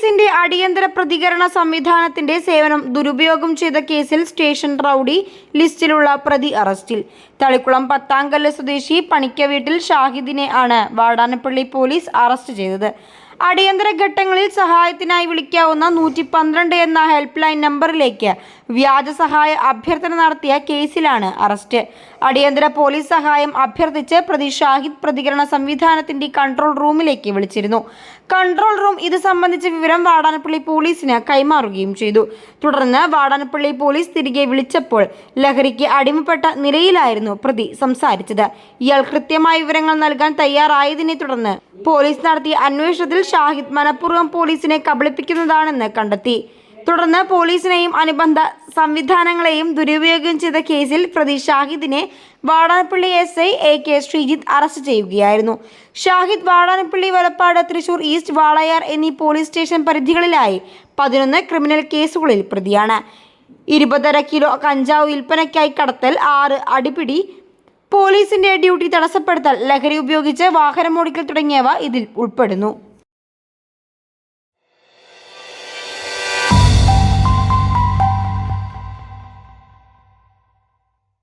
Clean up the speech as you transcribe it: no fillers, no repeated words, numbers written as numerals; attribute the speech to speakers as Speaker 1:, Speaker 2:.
Speaker 1: പോലീസിന്റെ അടിയന്തര പ്രതികരണ സംവിധാനത്തിന്റെ സേവനം ദുരുപയോഗം ചെയ്ത കേസിൽ സ്റ്റേഷൻ റൌഡി ലിസ്റ്റിലുള്ള പ്രതി അറസ്റ്റിൽ. തളിക്കുളം പത്താംകല്ല് സ്വദേശി പണിക്കവീട്ടിൽ ഷാഹിദിനെ ആണ് വാടാനപ്പള്ളി പോലീസ് അറസ്റ്റ് ചെയ്തത്. അടിയന്തര ഘട്ടങ്ങളിൽ സഹായത്തിനായി വിളിക്കാവുന്ന 112 എന്ന ഹെൽപ്പ് ലൈൻ നമ്പറിലേക്ക് വ്യാജ സഹായ അഭ്യർത്ഥന നടത്തിയ കേസിലാണ് അറസ്റ്റ്. അടിയന്തര പോലീസ് സഹായം അഭ്യർത്ഥിച്ച് പ്രതി ഷാഹിദ് പ്രതികരണ സംവിധാനത്തിന്റെ കൺട്രോൾ റൂമിലേക്ക് വിളിച്ചിരുന്നു. കൺട്രോൾ റൂം ഇത് സംബന്ധിച്ച വിവരം വാടാനപ്പള്ളി പോലീസിന് കൈമാറുകയും ചെയ്തു. തുടർന്ന് വാടാനപ്പള്ളി പോലീസ് തിരികെ വിളിച്ചപ്പോൾ ലഹരിക്ക് അടിമപ്പെട്ട നിലയിലായിരുന്നു പ്രതി സംസാരിച്ചത്. ഇയാൾ കൃത്യമായ വിവരങ്ങൾ നൽകാൻ തയ്യാറായതിനെ തുടർന്ന് പോലീസ് നടത്തിയ അന്വേഷണത്തിൽ ഷാഹിദ് മനഃപൂർവ്വം പോലീസിനെ കബളിപ്പിക്കുന്നതാണെന്ന് കണ്ടെത്തി. തുടർന്ന് പോലീസിനെയും അനുബന്ധ സംവിധാനങ്ങളെയും ദുരുപയോഗം ചെയ്ത കേസിൽ പ്രതി ഷാഹിദിനെ Vadanappally SI AK Sreejith arrest ചെയ്യുകയായിരുന്നു. ഷാഹിദ് വാടാനപ്പള്ളി, വലപ്പാട്, തൃശൂർ ഈസ്റ്റ്, വാളയാർ എന്നീ പോലീസ് സ്റ്റേഷൻ പരിധികളിലായി 11 ക്രിമിനൽ കേസുകളിൽ പ്രതിയാണ്. 20.5 കിലോ കഞ്ചാവ് വിൽപ്പനയ്ക്കായി കടത്തൽ, 6 അടിപിടി, പോലീസിന്റെ ഡ്യൂട്ടി തടസ്സപ്പെടുത്തൽ, ലഹരി ഉപയോഗിച്ച് വാഹനമോടിക്കൽ തുടങ്ങിയവ ഇതിൽ ഉൾപ്പെടുന്നു.